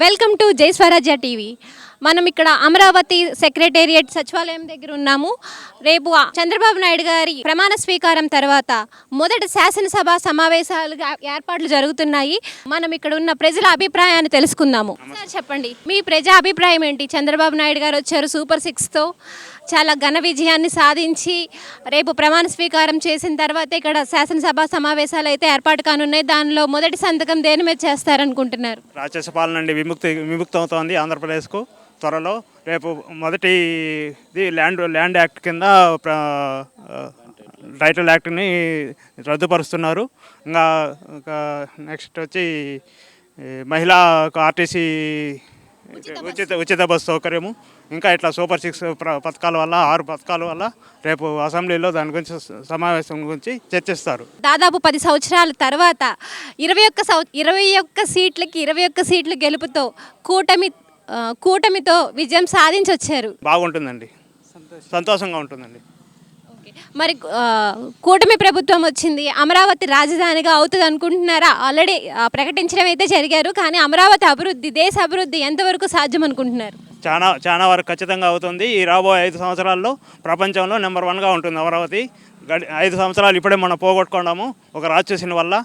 Welcome to జై స్వరాజ్య TV. మనం ఇక్కడ అమరావతి సెక్రటేరియట్ సచివాలయం దగ్గర ఉన్నాము. రేపు చంద్రబాబు నాయుడు గారి ప్రమాణ స్వీకారం తర్వాత మొదటి శాసనసభ సమావేశాలు ఏర్పాట్లు జరుగుతున్నాయి. మనం ఇక్కడ ఉన్న ప్రజల అభిప్రాయాన్ని తెలుసుకుందాము. సార్ చెప్పండి, మీ ప్రజా అభిప్రాయం ఏంటి? చంద్రబాబు నాయుడు గారు వచ్చారు సూపర్ 6తో, చాలా ఘన విజయాన్ని సాధించి రేపు ప్రమాణ స్వీకారం చేసిన తర్వాత ఇక్కడ శాసనసభ సమావేశాలు అయితే ఏర్పాటు కానున్నాయి. దానిలో మొదటి సంతకం దేని మీద చేస్తారనుకుంటున్నారు? రాక్షస పాలన నుండి విముక్తమవుతోంది ఆంధ్రప్రదేశ్కు త్వరలో. రేపు మొదటిది ల్యాండ్ యాక్ట్ కింద టైటిల్ యాక్ట్ని రద్దుపరుస్తున్నారు. ఇంకా నెక్స్ట్ వచ్చి మహిళా ఆర్టీసీ ఉచిత బస్సు సౌకర్యము, ఇంకా ఇట్లా సూపర్ 6 పథకాల వల్ల 6 పథకాల వల్ల రేపు అసెంబ్లీలో దాని గురించి సమావేశం గురించి చర్చిస్తారు. దాదాపు 10 సంవత్సరాల తర్వాత 21 సీట్లకి 21 సీట్ల గెలుపుతో కూటమితో విజయం సాధించి వచ్చారు. బాగుంటుందండి, సంతోషంగా ఉంటుందండి. మరి కూటమి ప్రభుత్వం వచ్చింది, అమరావతి రాజధానిగా అవుతుంది అనుకుంటున్నారా? ఆల్రెడీ ప్రకటించడం అయితే జరిగారు, కానీ అమరావతి అభివృద్ధి, దేశ అభివృద్ధి ఎంతవరకు సాధ్యం అనుకుంటున్నారు? చాలా వరకు ఖచ్చితంగా అవుతుంది. ఈ రాబోయే 5 సంవత్సరాల్లో ప్రపంచంలో నెంబర్ 1గా ఉంటుంది అమరావతి. 5 సంవత్సరాలు ఇప్పుడే మనం పోగొట్టుకున్నాము ఒక రాక్షసుని వల్ల.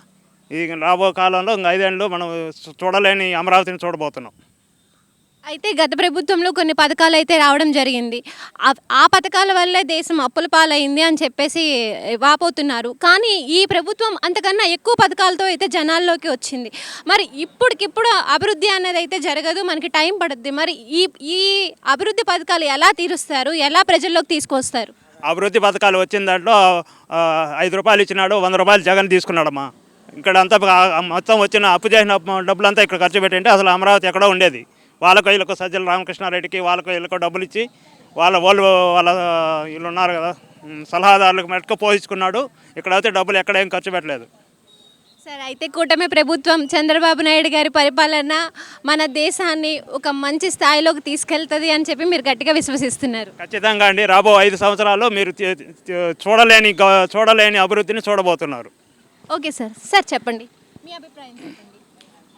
ఈ రాబో కాలంలో ఇంకా 5 ఏళ్ళు మనం చూడలేని అమరావతిని చూడబోతున్నాం. అయితే గత ప్రభుత్వంలో కొన్ని పథకాలు అయితే రావడం జరిగింది. ఆ పథకాల వల్లే దేశం అప్పుల పాలైంది అని చెప్పేసి వాపోతున్నారు. కానీ ఈ ప్రభుత్వం అంతకన్నా ఎక్కువ పథకాలతో అయితే జనాల్లోకి వచ్చింది. మరి ఇప్పటికిప్పుడు అభివృద్ధి అనేది అయితే జరగదు, మనకి టైం పడుద్ది. మరి ఈ అభివృద్ధి పథకాలు ఎలా తీరుస్తారు, ఎలా ప్రజల్లోకి తీసుకొస్తారు? అభివృద్ధి పథకాలు వచ్చిన దాంట్లో 5 రూపాయలు ఇచ్చినాడు, 100 రూపాయలు జగన్ తీసుకున్నాడమ్మా. ఇక్కడ అంతా మొత్తం వచ్చిన అప్పు చేసిన డబ్బులంతా ఇక్కడ ఖర్చు పెట్టింటే అసలు అమరావతి ఎక్కడో ఉండేది. వాళ్ళకు వీళ్ళకు సజ్జల రామకృష్ణారెడ్డికి వాళ్ళకు వీళ్ళకు డబ్బులు ఇచ్చి వాళ్ళ వీళ్ళు ఉన్నారు కదా సలహాదారులకు మట్టుకు పోయించుకున్నాడు. ఇక్కడైతే డబ్బులు ఎక్కడేం ఖర్చు పెట్టలేదు. సరే, అయితే కూటమి ప్రభుత్వం చంద్రబాబు నాయుడు గారి పరిపాలన మన దేశాన్ని ఒక మంచి స్థాయిలోకి తీసుకెళ్తుంది అని చెప్పి మీరు గట్టిగా విశ్వసిస్తున్నారు? ఖచ్చితంగా అండి. రాబో 5 సంవత్సరాల్లో మీరు చూడలేని అభివృద్ధిని చూడబోతున్నారు. ఓకే సార్ చెప్పండి, మీ అభిప్రాయం చెప్పండి.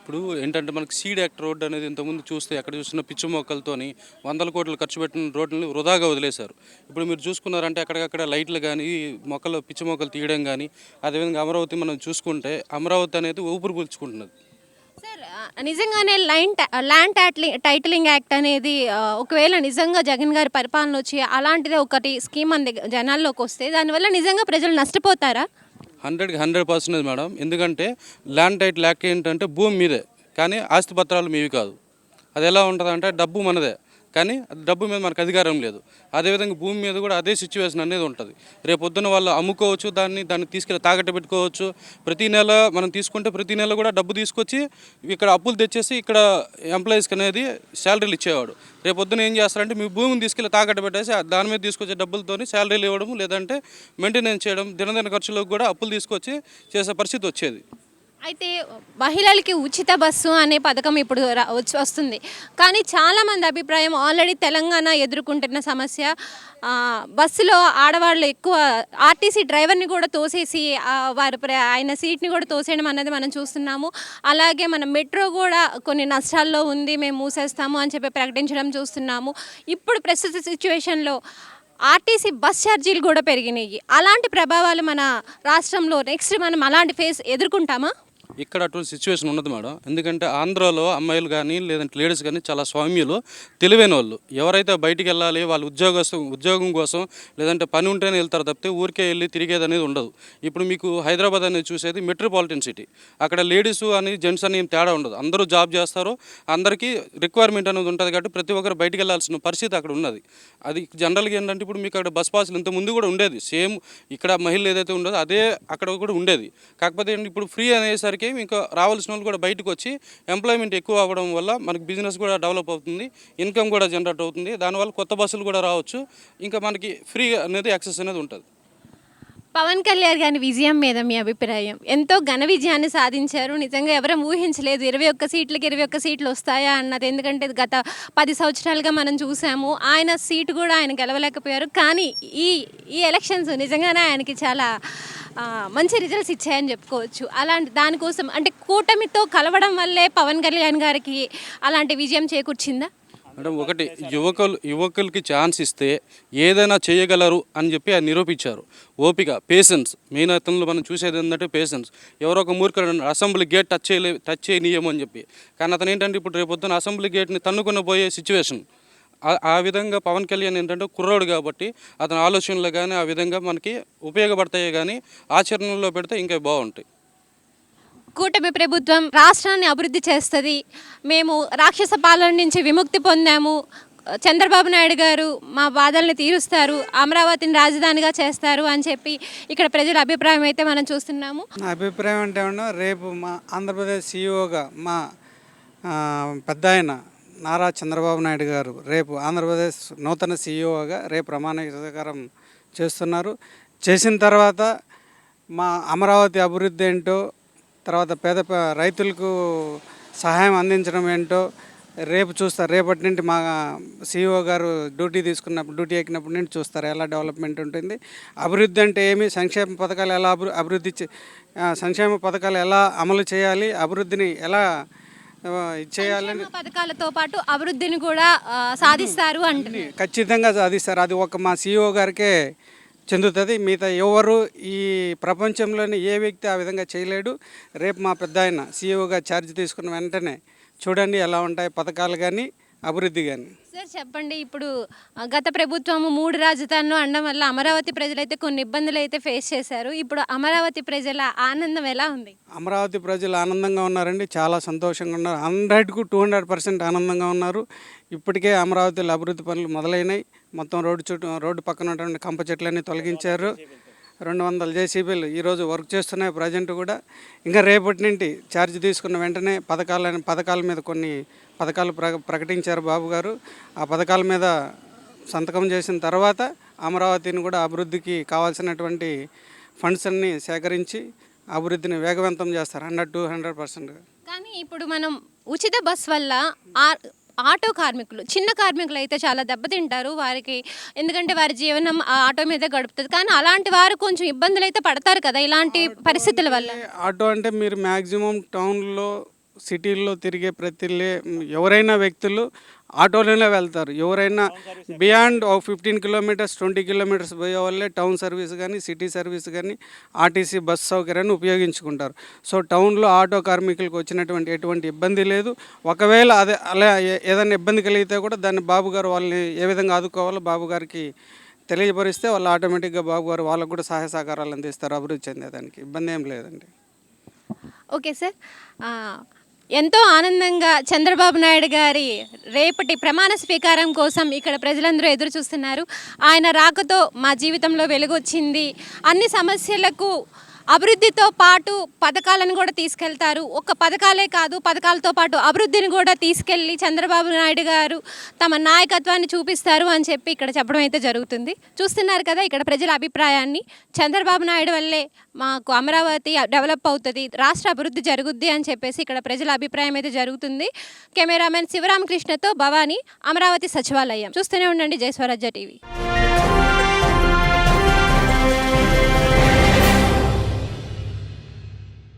ఇప్పుడు ఏంటంటే మనకి సీడ్ యాక్ట్ రోడ్ అనేది ఇంతకుముందు చూస్తే ఎక్కడ చూసిన పిచ్చి మొక్కలతోని 100 కోట్లు ఖర్చు పెట్టిన రోడ్లని వృధాగా వదిలేశారు. ఇప్పుడు మీరు చూసుకున్నారంటే అక్కడక్కడ లైట్లు కానీ మొక్కలు పిచ్చి మొక్కలు తీయడం కానీ, అదేవిధంగా అమరావతి మనం చూసుకుంటే అమరావతి అనేది ఊపిరి పీల్చుకుంటున్నది. సార్, నిజంగానే ల్యాండ్ టైటిలింగ్ యాక్ట్ అనేది ఒకవేళ నిజంగా జగన్ గారి పరిపాలన వచ్చి అలాంటిదే ఒకటి స్కీమ్ మన జనాల్లోకి వస్తే దానివల్ల నిజంగా ప్రజలు నష్టపోతారా? 100కి 100% మేడం. ఎందుకంటే ల్యాండ్ టైటిల్ యాక్ట్ ఏంటంటే భూమి మీదే, కానీ ఆస్తి పత్రాలు మీవి కాదు. అది ఎలా ఉంటుంది అంటే డబ్బు మనదే, కానీ డబ్బు మీద మనకు అధికారం లేదు. అదేవిధంగా భూమి మీద కూడా అదే సిచ్యువేషన్ అనేది ఉంటుంది. రేపు పొద్దున్న వాళ్ళు అమ్ముకోవచ్చు, దాన్ని తీసుకెళ్ళి తాకట్టు పెట్టుకోవచ్చు. ప్రతి నెల మనం తీసుకుంటే ప్రతి నెల కూడా డబ్బు తీసుకొచ్చి ఇక్కడ అప్పులు తెచ్చేసి ఇక్కడ ఎంప్లాయీస్కి అనేది శాలరీలు ఇచ్చేవాడు. రేపు పొద్దున ఏం చేస్తారంటే మీ భూమిని తీసుకెళ్ళి తాకట్టు పెట్టేసి దాని మీద తీసుకొచ్చే డబ్బులతో శాలరీలు ఇవ్వడం, లేదంటే మెయింటెనెన్స్ చేయడం, దినదిన ఖర్చులకు కూడా అప్పులు తీసుకొచ్చి చేసే పరిస్థితి వచ్చేది. అయితే మహిళలకి ఉచిత బస్సు అనే పథకం ఇప్పుడు వస్తుంది, కానీ చాలామంది అభిప్రాయం ఆల్రెడీ తెలంగాణ ఎదుర్కొంటున్న సమస్య, బస్సులో ఆడవాళ్ళు ఎక్కువ ఆర్టీసీ డ్రైవర్ని కూడా తోసేసి ఆయన సీట్ని కూడా తోసేయడం అన్నది మనం చూస్తున్నాము. అలాగే మన మెట్రో కూడా కొన్ని నష్టాల్లో ఉంది, మేము మూసేస్తాము అని చెప్పి ప్రకటించడం చూస్తున్నాము. ఇప్పుడు ప్రస్తుత సిచ్యువేషన్లో ఆర్టీసీ బస్ ఛార్జీలు కూడా పెరిగినాయి. అలాంటి ప్రభావాలు మన రాష్ట్రంలో నెక్స్ట్ మనం అలాంటి ఫేస్ ఎదుర్కొంటామా? ఇక్కడ అటువంటి సిచ్యువేషన్ ఉన్నది మేడం. ఎందుకంటే ఆంధ్రాలో అమ్మాయిలు కానీ లేదంటే లేడీస్ కానీ చాలా స్వామ్యులు, తెలివైన వాళ్ళు. ఎవరైతే బయటికి వెళ్ళాలి వాళ్ళ ఉద్యోగం కోసం లేదంటే పని ఉంటేనే వెళ్తారు తప్పితే ఊరికే వెళ్ళి తిరిగేది అనేది ఉండదు. ఇప్పుడు మీకు హైదరాబాద్ అనేది చూసేది మెట్రోపాలిటన్ సిటీ. అక్కడ లేడీస్ అని జెంట్స్ అని ఏం తేడా ఉండదు, అందరూ జాబ్ చేస్తారు, అందరికీ రిక్వైర్మెంట్ అనేది ఉంటుంది. కాబట్టి ప్రతి ఒక్కరు బయటికి వెళ్ళాల్సిన పరిస్థితి అక్కడ ఉన్నది. అది జనరల్గా ఏంటంటే ఇప్పుడు మీకు అక్కడ బస్ పాసులు ఇంత ముందు కూడా ఉండేది, సేమ్ ఇక్కడ మహిళలు ఏదైతే ఉండదో అదే అక్కడ కూడా ఉండేది. కాకపోతే ఇప్పుడు ఫ్రీ అనేసరికి ఇంకా రావాల్సిన వాళ్ళు కూడా బయటకు వచ్చి ఎంప్లాయ్మెంట్ ఎక్కువ అవ్వడం వల్ల మనకి బిజినెస్ కూడా డెవలప్ అవుతుంది, ఇన్కమ్ కూడా జనరేట్ అవుతుంది. దానివల్ల కొత్త బస్సులు కూడా రావచ్చు, ఇంకా మనకి ఫ్రీ అనేది యాక్సెస్ అనేది ఉంటుంది. పవన్ కళ్యాణ్ గారి విజయం మీద మీ అభిప్రాయం? ఎంతో ఘన విజయాన్ని సాధించారు, నిజంగా ఎవరూ ఊహించలేదు 21 సీట్లకి 21 సీట్లు వస్తాయా అన్నది. ఎందుకంటే గత 10 సంవత్సరాలుగా మనం చూసాము, ఆయన సీటు కూడా ఆయన గెలవలేకపోయారు. కానీ ఈ ఎలక్షన్స్ నిజంగానే ఆయనకి చాలా మంచి రిజల్ట్స్ ఇచ్చాయని చెప్పుకోవచ్చు. అలాంటి దానికోసం అంటే కూటమితో కలవడం వల్లే పవన్ కళ్యాణ్ గారికి అలాంటి విజయం చేకూర్చిందా? మేడం, ఒకటి యువకులకి ఛాన్స్ ఇస్తే ఏదైనా చేయగలరు అని చెప్పి ఆయన నిరూపించారు. ఓపిక, పేషెన్స్, మెయిన్ అతను మనం చూసేది ఏంటంటే పేషెన్స్. ఎవరో ఒక మూర్ఖుడు అసెంబ్లీ గేట్ టచ్ చేయనీయము అని చెప్పి, కానీ అతను ఏంటంటే ఇప్పుడు రేపొద్దున అసెంబ్లీ గేట్ని తన్నుకుని పోయే సిచ్యువేషన్. ఆ విధంగా పవన్ కళ్యాణ్ ఏంటంటే కుర్రోడు కాబట్టి అతని ఆలోచనలు కానీ ఆ విధంగా మనకి ఉపయోగపడతాయి, కానీ ఆచరణలో పెడితే ఇంకా బాగుంటాయి. కూటమి ప్రభుత్వం రాష్ట్రాన్ని అభివృద్ధి చేస్తుంది, మేము రాక్షస పాలన నుంచి విముక్తి పొందాము, చంద్రబాబు నాయుడు గారు మా బాధల్ని తీరుస్తారు, అమరావతిని రాజధానిగా చేస్తారు అని చెప్పి ఇక్కడ ప్రజల అభిప్రాయం అయితే మనం చూస్తున్నాము. నా అభిప్రాయం అంటే రేపు మా ఆంధ్రప్రదేశ్ సీఈఓగా మా పెద్ద ఆయన నారా చంద్రబాబు నాయుడు గారు రేపు ఆంధ్రప్రదేశ్ నూతన సీఈఓగా రేపు ప్రమాణ స్వీకారం చేస్తున్నారు. చేసిన తర్వాత మా అమరావతి అభివృద్ధి ఏంటో, తర్వాత రైతులకు సహాయం అందించడం ఏంటో రేపు చూస్తారు. రేపటి నుండి మా సీఈఓ గారు డ్యూటీ ఎక్కినప్పటి నుండి చూస్తారు ఎలా డెవలప్మెంట్ ఉంటుంది. అభివృద్ధి అంటే ఏమి, సంక్షేమ పథకాలు ఎలా సంక్షేమ పథకాలు ఎలా అమలు చేయాలి, అభివృద్ధిని ఎలా చేయాలని, పథకాలతో పాటు అభివృద్ధిని కూడా సాధిస్తారు అంటే ఖచ్చితంగా సాధిస్తారు. అది ఒక మా సీఈఓ గారికే చెందుతుంది. మిగతా ఎవరు ఈ ప్రపంచంలోని ఏ వ్యక్తి ఆ విధంగా చేయలేడు. రేపు మా పెద్ద ఆయన సీఈఓగా ఛార్జ్ తీసుకున్న వెంటనే చూడండి ఎలా ఉంటాయి పథకాలు కానీ అభివృద్ధి కానీ. సార్ చెప్పండి, ఇప్పుడు గత ప్రభుత్వము 3 రాజధానులు అనడం వల్ల అమరావతి ప్రజలైతే కొన్ని ఇబ్బందులు అయితే ఫేస్ చేశారు. ఇప్పుడు అమరావతి ప్రజల ఆనందం ఎలా ఉంది? అమరావతి ప్రజలు ఆనందంగా ఉన్నారండి, చాలా సంతోషంగా ఉన్నారు. 100కు 200% ఆనందంగా ఉన్నారు. ఇప్పటికే అమరావతిలో అభివృద్ధి పనులు మొదలైనాయి. మొత్తం రోడ్డు పక్కన ఉన్నటువంటి కంప చెట్లన్నీ తొలగించారు. 200 జేసీబీలు ఈరోజు వర్క్ చేస్తున్నాయి ప్రజెంట్ కూడా. ఇంకా రేపటి నుండి ఛార్జ్ తీసుకున్న వెంటనే పథకాల మీద కొన్ని పథకాలు ప్రకటించారు బాబు గారు. ఆ పథకాల మీద సంతకం చేసిన తర్వాత అమరావతిని కూడా అభివృద్ధికి కావాల్సినటువంటి ఫండ్స్ అన్ని సేకరించి అభివృద్ధిని వేగవంతం చేస్తారు 100-200%. కానీ ఇప్పుడు మనం ఉచిత బస్ వల్ల ఆటో కార్మికులు, చిన్న కార్మికులు అయితే చాలా దెబ్బతింటారు వారికి, ఎందుకంటే వారి జీవనం ఆ ఆటో మీద గడుపుతుంది. కానీ అలాంటి వారు కొంచెం ఇబ్బందులు అయితే పడతారు కదా ఇలాంటి పరిస్థితుల వల్ల. ఆటో అంటే మీరు మ్యాక్సిమం టౌన్లో సిటీల్లో తిరిగే ఎవరైనా వ్యక్తులు ఆటోలోనే వెళ్తారు. ఎవరైనా బియాండ్ 15 కిలోమీటర్స్ 20 కిలోమీటర్స్ పోయే వాళ్ళే టౌన్ సర్వీస్ కానీ సిటీ సర్వీస్ కానీ ఆర్టీసీ బస్ సౌకర్యాన్ని ఉపయోగించుకుంటారు. సో టౌన్లో ఆటో కార్మికులకు వచ్చినటువంటి ఎటువంటి ఇబ్బంది లేదు. ఒకవేళ అలా ఏదైనా ఇబ్బంది కలిగితే కూడా దాన్ని బాబు గారు వాళ్ళని ఏ విధంగా ఆదుకోవాలో బాబు గారికి తెలియపరిస్తే వాళ్ళు ఆటోమేటిక్గా బాబు గారు వాళ్ళకు కూడా సహాయ సహకారాలు అందిస్తారు. అభివృద్ధి చెందేదానికి ఇబ్బంది ఏం లేదండి. ఓకే సార్, ఎంతో ఆనందంగా చంద్రబాబు నాయుడు గారి రేపటి ప్రమాణ స్వీకారం కోసం ఇక్కడ ప్రజలందరూ ఎదురు చూస్తున్నారు. ఆయన రాకతో మా జీవితంలో వెలుగొచ్చింది, అన్ని సమస్యలకు అభివృద్ధితో పాటు పథకాలను కూడా తీసుకెళ్తారు. ఒక్క పథకాలే కాదు, పథకాలతో పాటు అభివృద్ధిని కూడా తీసుకెళ్ళి చంద్రబాబు నాయుడు గారు తమ నాయకత్వాన్ని చూపిస్తారు అని చెప్పి ఇక్కడ చెప్పడం అయితే జరుగుతుంది. చూస్తున్నారు కదా ఇక్కడ ప్రజల అభిప్రాయాన్ని. చంద్రబాబు నాయుడు వల్లే మాకు అమరావతి డెవలప్ అవుతుంది, రాష్ట్ర అభివృద్ధి జరుగుద్ది అని చెప్పేసి ఇక్కడ ప్రజల అభిప్రాయం అయితే జరుగుతుంది. కెమెరామెన్ శివరామకృష్ణతో భవానీ, అమరావతి సచివాలయం. చూస్తూనే ఉండండి జై స్వరాజ్య టీవీ.